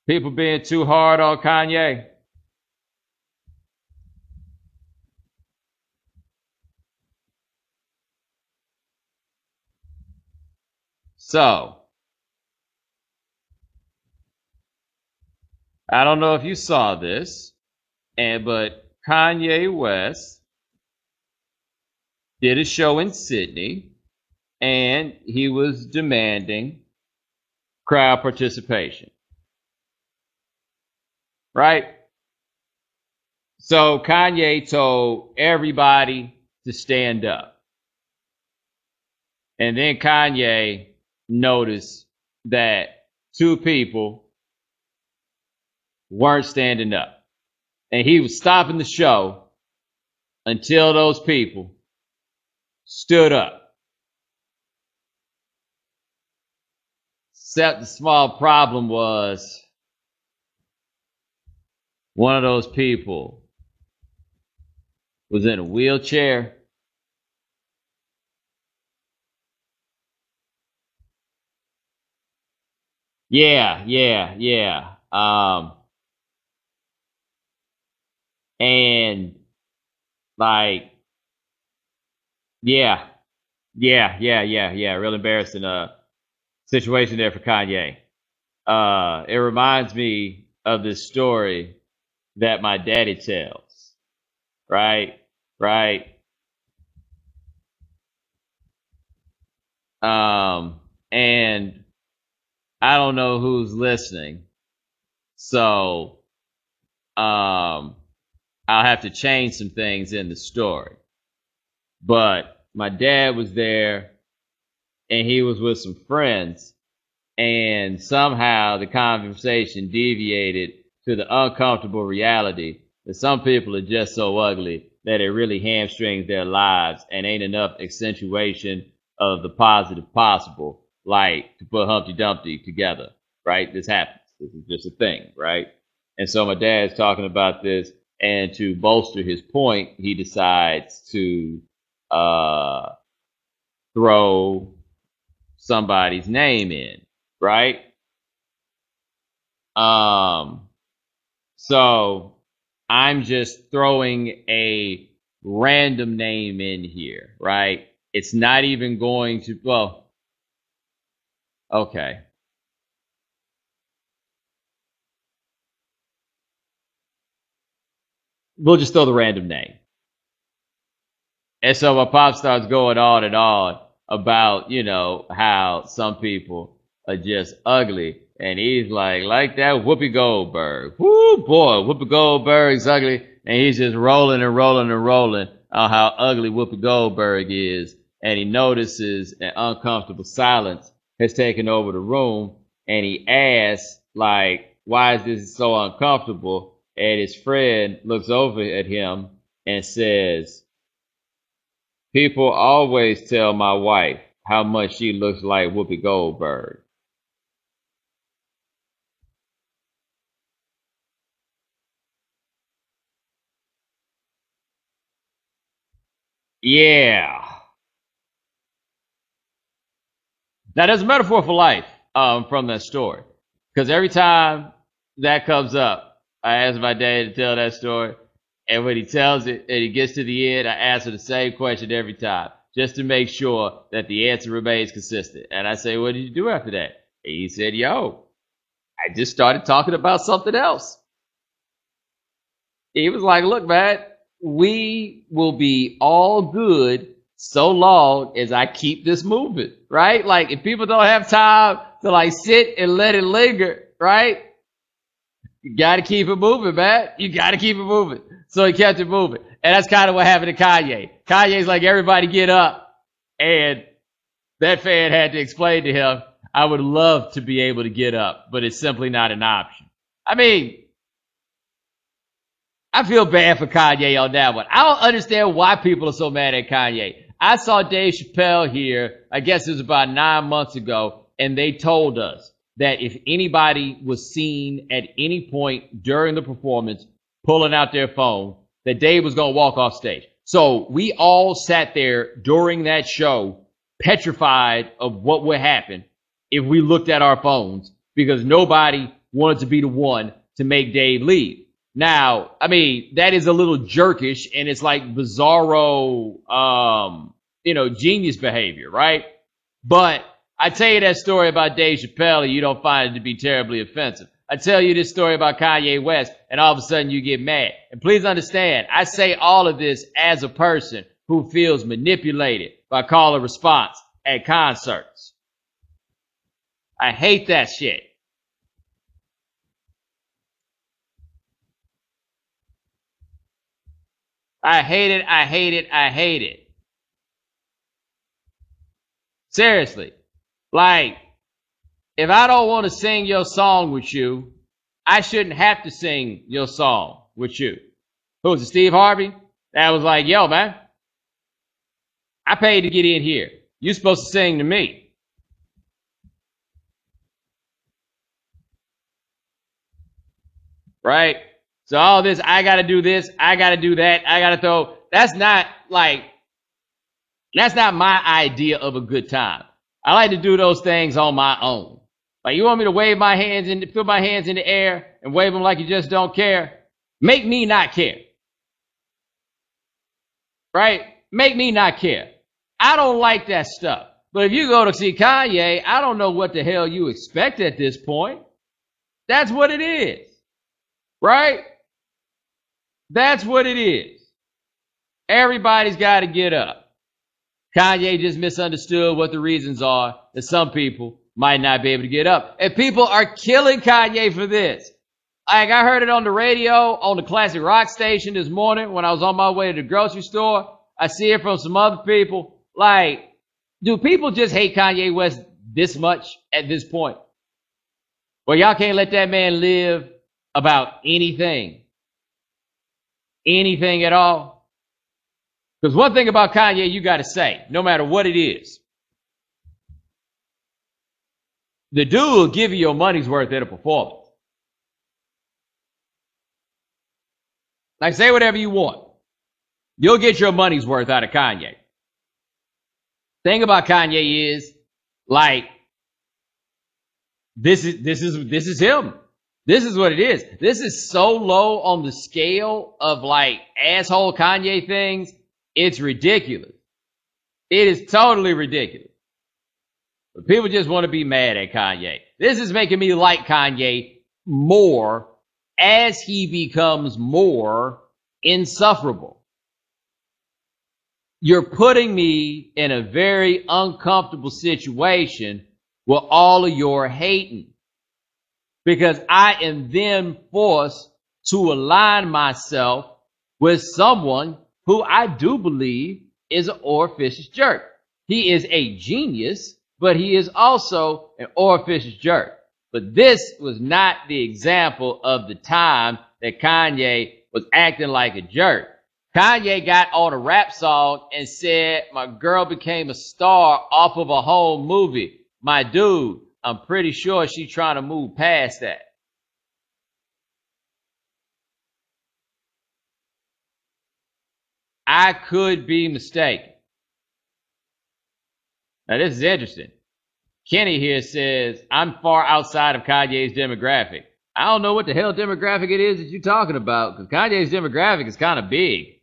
People being too hard on Kanye. So, I don't know if you saw this, but Kanye West did a show in Sydney, and he was demanding crowd participation. Right? So Kanye told everybody to stand up. And then Kanye noticed that two people weren't standing up. And he was stopping the show until those people stood up. Except the small problem was one of those people was in a wheelchair. Yeah. And like, yeah. Real embarrassing situation there for Kanye. It reminds me of this story that my daddy tells. Right? And I don't know who's listening, so I'll have to change some things in the story. But my dad was there, and he was with some friends, and somehow the conversation deviated to the uncomfortable reality that some people are just so ugly that it really hamstrings their lives and ain't enough accentuation of the positive possible, like to put Humpty Dumpty together, right? This happens. This is just a thing, right? And so my dad's talking about this, and to bolster his point, he decides to throw somebody's name in, right? So I'm just throwing a random name in here, right? It's not even going to, well, okay. We'll just throw the random name. And so my pop starts going on and on about, how some people are just ugly. And he's like that Whoopi Goldberg. Whoo, boy, Whoopi Goldberg's ugly. And he's just rolling on how ugly Whoopi Goldberg is. And he notices an uncomfortable silence has taken over the room. And he asks, like, why is this so uncomfortable? And his friend looks over at him and says, people always tell my wife how much she looks like Whoopi Goldberg. Yeah. Now, there's a metaphor for life from that story. Because every time that comes up, I ask my dad to tell that story. And when he tells it and he gets to the end, I answer the same question every time, just to make sure that the answer remains consistent. And I say, what did you do after that? And he said, I just started talking about something else. He was like, look, man, we will be all good so long as I keep this moving, right? Like, if people don't have time to like sit and let it linger, right? You got to keep it moving, man. You got to keep it moving. So he kept it moving. And that's kind of what happened to Kanye. Kanye's like, everybody get up. And that fan had to explain to him, I would love to be able to get up, but it's simply not an option. I mean, I feel bad for Kanye on that one. I don't understand why people are so mad at Kanye. I saw Dave Chappelle here, I guess it was about 9 months ago, and they told us that if anybody was seen at any point during the performance pulling out their phone, that Dave was going to walk off stage. So we all sat there during that show petrified of what would happen if we looked at our phones, because nobody wanted to be the one to make Dave leave. Now, I mean, that is a little jerkish, and it's like bizarro, genius behavior, right? But I tell you that story about Dave Chappelle, and you don't find it to be terribly offensive. I tell you this story about Kanye West, and all of a sudden you get mad. And please understand, I say all of this as a person who feels manipulated by call and response at concerts. I hate that shit. I hate it, I hate it, I hate it. Seriously. Like, if I don't want to sing your song with you, I shouldn't have to sing your song with you. Who was it, Steve Harvey? That was like, yo, man, I paid to get in here. You're supposed to sing to me. Right? So all this, I got to do this, I got to do that, I got to throw. That's not my idea of a good time. I like to do those things on my own. Like, you want me to wave my hands and put my hands in the air and wave them like you just don't care? Make me not care. Right? Make me not care. I don't like that stuff. But if you go to see Kanye, I don't know what the hell you expect at this point. That's what it is. Right? That's what it is. Everybody's got to get up. Kanye just misunderstood what the reasons are that some people might not be able to get up. And people are killing Kanye for this. Like, I heard it on the radio, on the classic rock station this morning when I was on my way to the grocery store. I see it from some other people. Like, do people just hate Kanye West this much at this point? Well, y'all can't let that man live about anything. Anything at all. Because one thing about Kanye you got to say, no matter what it is, the dude will give you your money's worth at a performance. Like, say whatever you want. You'll get your money's worth out of Kanye. Thing about Kanye is, like, this is him. This is what it is. This is so low on the scale of, like, asshole Kanye things. It's ridiculous. It is totally ridiculous. But people just want to be mad at Kanye. This is making me like Kanye more as he becomes more insufferable. You're putting me in a very uncomfortable situation with all of your hating. Because I am then forced to align myself with someone who I do believe is an orificious jerk. He is a genius, but he is also an orificious jerk. But this was not the example of the time that Kanye was acting like a jerk. Kanye got on a rap song and said, my girl became a star off of a home movie. My dude, I'm pretty sure she's trying to move past that. I could be mistaken. Now, this is interesting. Kenny here says, I'm far outside of Kanye's demographic. I don't know what the hell demographic it is that you're talking about, because Kanye's demographic is kind of big.